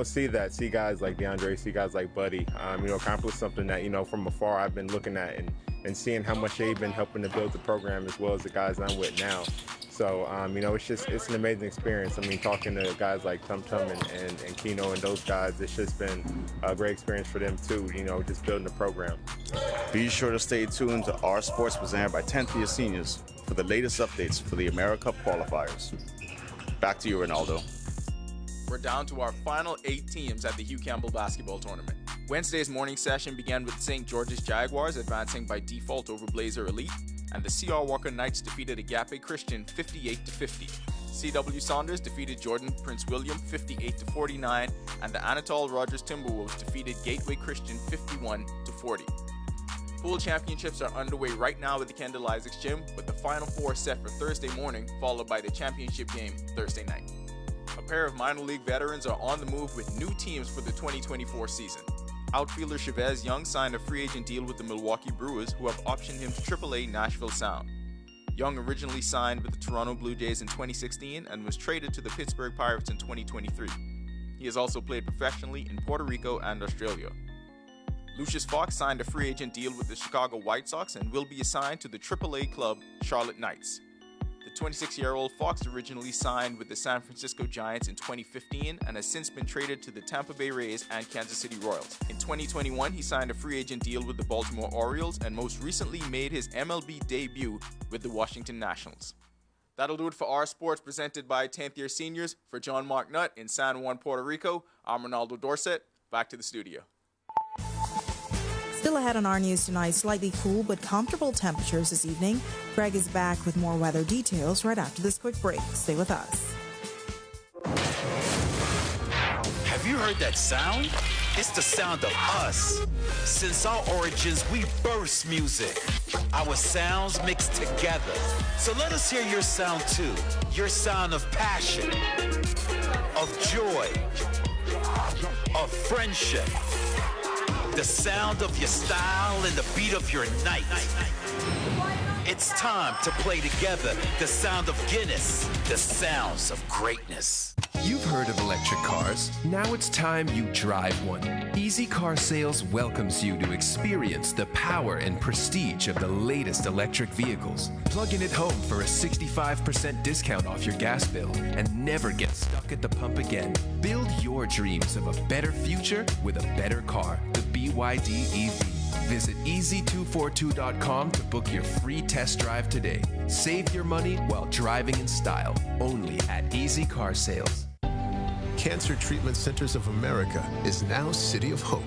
see guys like DeAndre, see guys like Buddy, accomplish something that, from afar I've been looking at and seeing how much they've been helping to build the program as well as the guys I'm with now. So, it's an amazing experience. I mean, talking to guys like Tum Tum and Keno and those guys, it's just been a great experience for them too, just building the program. Be sure to stay tuned to our sports presented by 10th year seniors for the latest updates for the America Cup qualifiers. Back to you, Ronaldo. We're down to our final 8 teams at the Hugh Campbell basketball tournament. Wednesday's morning session began with St. George's Jaguars advancing by default over Blazer Elite, and the C.R. Walker Knights defeated Agape Christian 58-50. C.W. Saunders defeated Jordan Prince William 58-49, and the Anatole Rogers Timberwolves defeated Gateway Christian 51-40. Pool championships are underway right now at the Kendall Isaacs Gym, with the Final Four set for Thursday morning, followed by the championship game Thursday night. A pair of minor league veterans are on the move with new teams for the 2024 season. Outfielder Chavez Young signed a free agent deal with the Milwaukee Brewers, who have optioned him to AAA Nashville Sound. Young originally signed with the Toronto Blue Jays in 2016 and was traded to the Pittsburgh Pirates in 2023. He has also played professionally in Puerto Rico and Australia. Lucius Fox signed a free agent deal with the Chicago White Sox and will be assigned to the AAA club Charlotte Knights. The 26-year-old Fox originally signed with the San Francisco Giants in 2015 and has since been traded to the Tampa Bay Rays and Kansas City Royals. In 2021, he signed a free agent deal with the Baltimore Orioles and most recently made his MLB debut with the Washington Nationals. That'll do it for our sports presented by 10th year seniors. For John Mark Nutt in San Juan, Puerto Rico, I'm Ronaldo Dorset. Back to the studio. Still ahead on our news tonight, slightly cool but comfortable temperatures this evening. Greg is back with more weather details right after this quick break. Stay with us. Have you heard that sound? It's the sound of us. Since our origins, we burst music. Our sounds mixed together. So let us hear your sound too. Your sound of passion, of joy, of friendship. The sound of your style and the beat of your night. It's It's time to play together. The sound of Guinness, the sounds of greatness. You've heard of electric cars. Now it's time you drive one. Easy Car Sales welcomes you to experience the power and prestige of the latest electric vehicles. Plug in at home for a 65% discount off your gas bill and never get stuck at the pump again. Build your dreams of a better future with a better car, the BYD EV. Visit easy242.com to book your free test drive today. Save your money while driving in style, only at Easy Car Sales. Cancer Treatment Centers of America is now City of Hope,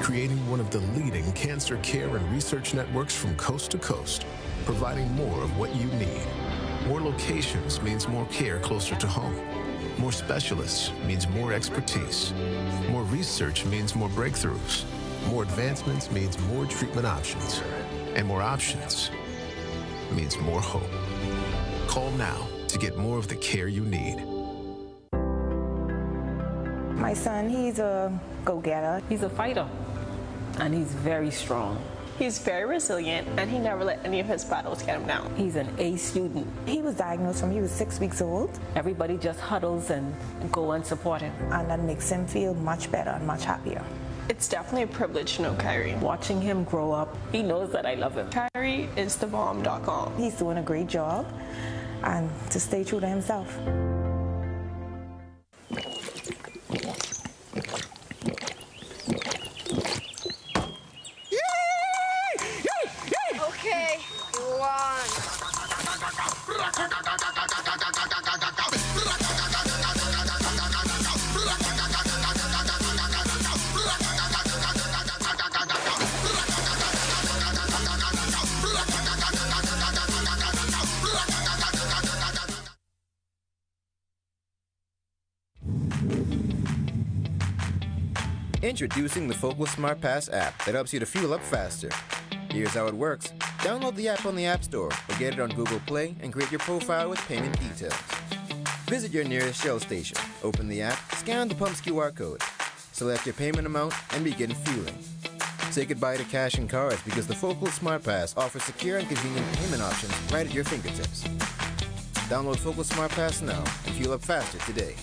creating one of the leading cancer care and research networks from coast to coast, providing more of what you need. More locations means more care closer to home. More specialists means more expertise. More research means more breakthroughs. More advancements means more treatment options. And more options means more hope. Call now to get more of the care you need. My son, he's a go-getter. He's a fighter, and he's very strong. He's very resilient, and he never let any of his battles get him down. He's an A student. He was diagnosed when he was 6 weeks old. Everybody just huddles and go and support him. And that makes him feel much better and much happier. It's definitely a privilege to know Kyrie. Watching him grow up, he knows that I love him. Kyrie is thebomb.com. He's doing a great job, and to stay true to himself. Okay, you won. Introducing the Focal Smart Pass app that helps you to fuel up faster. Here's how it works. Download the app on the App Store or get it on Google Play and create your profile with payment details. Visit your nearest Shell station. Open the app, scan the pump's QR code, select your payment amount, and begin fueling. Say goodbye to cash and cards because the Focal Smart Pass offers secure and convenient payment options right at your fingertips. Download Focal Smart Pass now and fuel up faster today.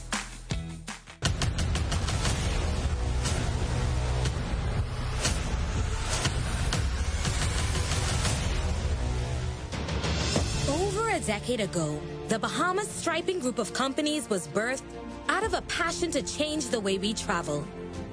Over a decade ago, the Bahamas Striping Group of companies was birthed out of a passion to change the way we travel.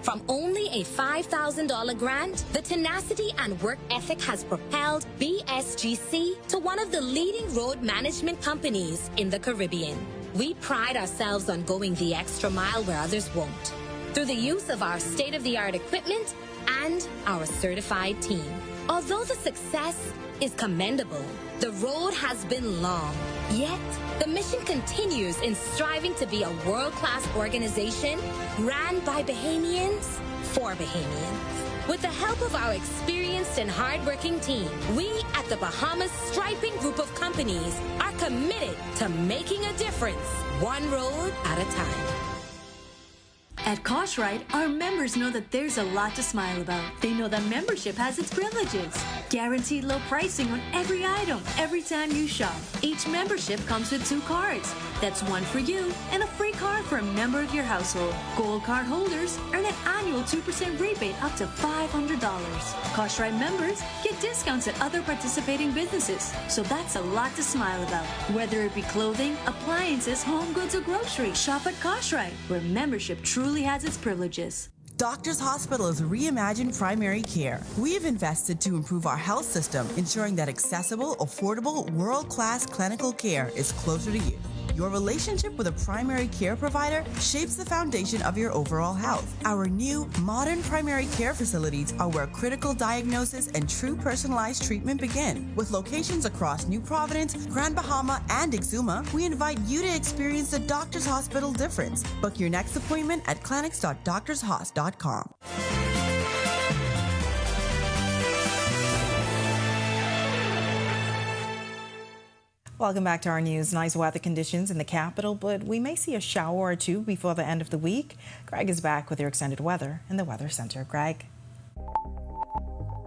From only a $5,000 grant, the tenacity and work ethic has propelled BSGC to one of the leading road management companies in the Caribbean. We pride ourselves on going the extra mile where others won't, through the use of our state-of-the-art equipment and our certified team. Although the success is commendable, the road has been long. Yet, the mission continues in striving to be a world-class organization ran by Bahamians for Bahamians. With the help of our experienced and hardworking team, we at the Bahamas Striping Group of companies are committed to making a difference, one road at a time. At Koshright, our members know that there's a lot to smile about. They know that membership has its privileges. Guaranteed low pricing on every item, every time you shop. Each membership comes with 2 cards. That's one for you and a free card for a member of your household. Gold card holders earn an annual 2% rebate up to $500. Koshright members get discounts at other participating businesses. So that's a lot to smile about. Whether it be clothing, appliances, home goods, or groceries, shop at Koshright, where membership truly has its privileges. Doctors Hospital is reimagined primary care. We have invested to improve our health system, ensuring that accessible, affordable, world-class clinical care is closer to you. Your relationship with a primary care provider shapes the foundation of your overall health. Our new, modern primary care facilities are where critical diagnosis and true personalized treatment begin. With locations across New Providence, Grand Bahama, and Exuma, we invite you to experience the Doctors Hospital difference. Book your next appointment at clinics.doctorshos.com. Welcome back to our news. Nice weather conditions in the capital, but we may see a shower or two before the end of the week. Greg is back with your extended weather in the Weather Center. Greg.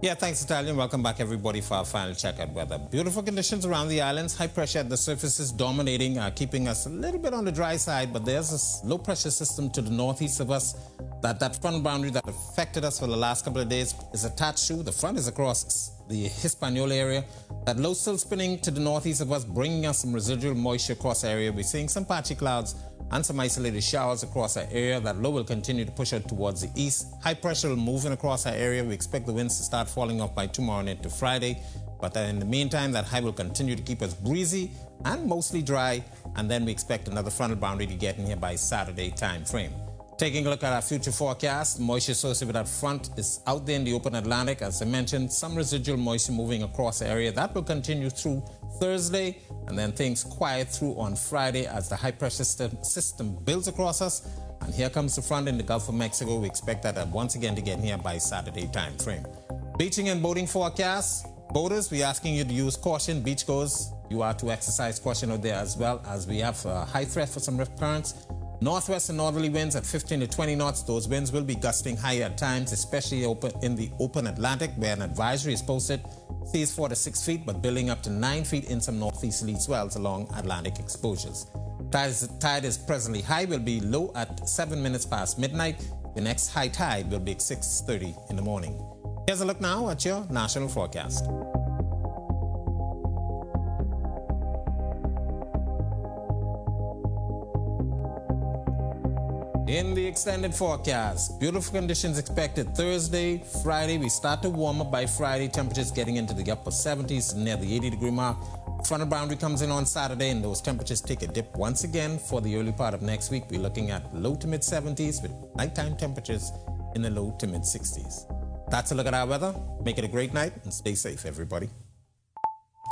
Yeah, thanks, Italian. Welcome back, everybody, for our final check at weather. Beautiful conditions around the islands. High pressure at the surface is dominating, keeping us a little bit on the dry side, but there's a low pressure system to the northeast of us. That front boundary that affected us for the last couple of days is attached to. The front is across the Hispaniola area. That low still spinning to the northeast of us, bringing us some residual moisture across the area. We're seeing some patchy clouds and some isolated showers across our area. That low will continue to push out towards the east. High pressure will move in across our area. We expect the winds to start falling off by tomorrow night to Friday. But in the meantime, that high will continue to keep us breezy and mostly dry. And then we expect another frontal boundary to get in here by Saturday time frame. Taking a look at our future forecast, moisture associated with that front is out there in the open Atlantic. As I mentioned, some residual moisture moving across the area. That will continue through Thursday, and then things quiet through on Friday as the high pressure system builds across us. And here comes the front in the Gulf of Mexico. We expect that once again to get here by Saturday time frame. Beaching and boating forecast. Boaters, we're asking you to use caution. Beachgoers, you are to exercise caution out there as well, as we have a high threat for some rift currents. Northwest and northerly winds at 15 to 20 knots. Those winds will be gusting higher at times, especially in the open Atlantic, where an advisory is posted. Seas 4 to 6 feet, but building up to 9 feet in some northeasterly swells along Atlantic exposures. Tide is presently high, will be low at 7 minutes past midnight. The next high tide will be at 6:30 in the morning. Here's a look now at your national forecast. In the extended forecast, beautiful conditions expected Thursday, Friday. We start to warm up by Friday. Temperatures getting into the upper 70s near the 80-degree mark. Frontal boundary comes in on Saturday, and those temperatures take a dip once again for the early part of next week. We're looking at low to mid 70s with nighttime temperatures in the low to mid 60s. That's a look at our weather. Make it a great night and stay safe, everybody.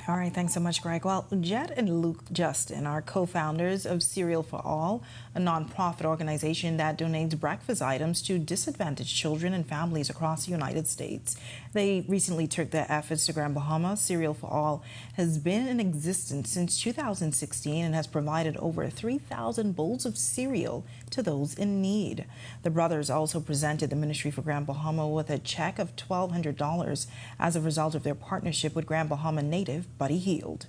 All right, thanks so much, Greg. Well, Jet and Luke Justin are co-founders of Cereal for All, a nonprofit organization that donates breakfast items to disadvantaged children and families across the United States. They recently took their efforts to Grand Bahama. Cereal for All has been in existence since 2016 and has provided over 3,000 bowls of cereal to those in need. The brothers also presented the Ministry for Grand Bahama with a check of $1,200 as a result of their partnership with Grand Bahama native Buddy Heald.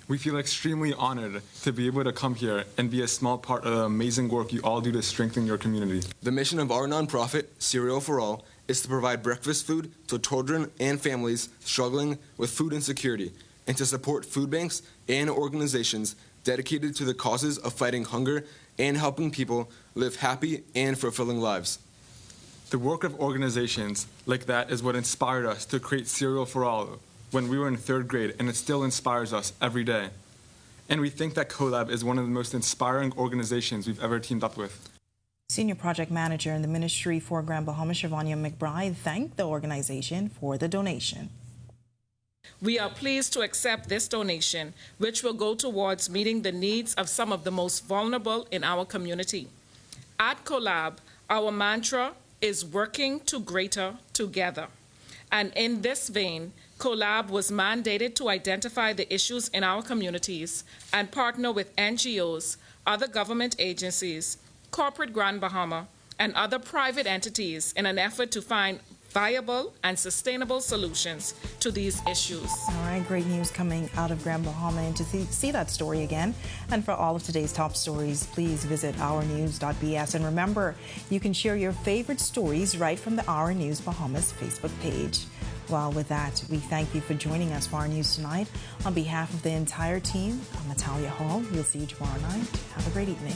We feel extremely honored to be able to come here and be a small part of the amazing work you all do to strengthen your community. The mission of our nonprofit, Cereal for All, is to provide breakfast food to children and families struggling with food insecurity, and to support food banks and organizations dedicated to the causes of fighting hunger and helping people live happy and fulfilling lives. The work of organizations like that is what inspired us to create Cereal for All when we were in 3rd grade, and it still inspires us every day. And we think that CoLab is one of the most inspiring organizations we've ever teamed up with. Senior Project Manager in the Ministry for Grand Bahama, Shavanya McBride, thanked the organization for the donation. We are pleased to accept this donation, which will go towards meeting the needs of some of the most vulnerable in our community. At CoLab, our mantra is working to greater together. And in this vein, CoLab was mandated to identify the issues in our communities and partner with NGOs, other government agencies, corporate Grand Bahama, and other private entities in an effort to find viable and sustainable solutions to these issues. All right, great news coming out of Grand Bahama, and to see that story again and for all of today's top stories, please visit ournews.bs. And remember, you can share your favorite stories right from the Our News Bahamas Facebook page. Well, with that, we thank you for joining us for our news tonight. On behalf of the entire team, I'm Natalia Hall. We'll see you tomorrow night. Have a great evening.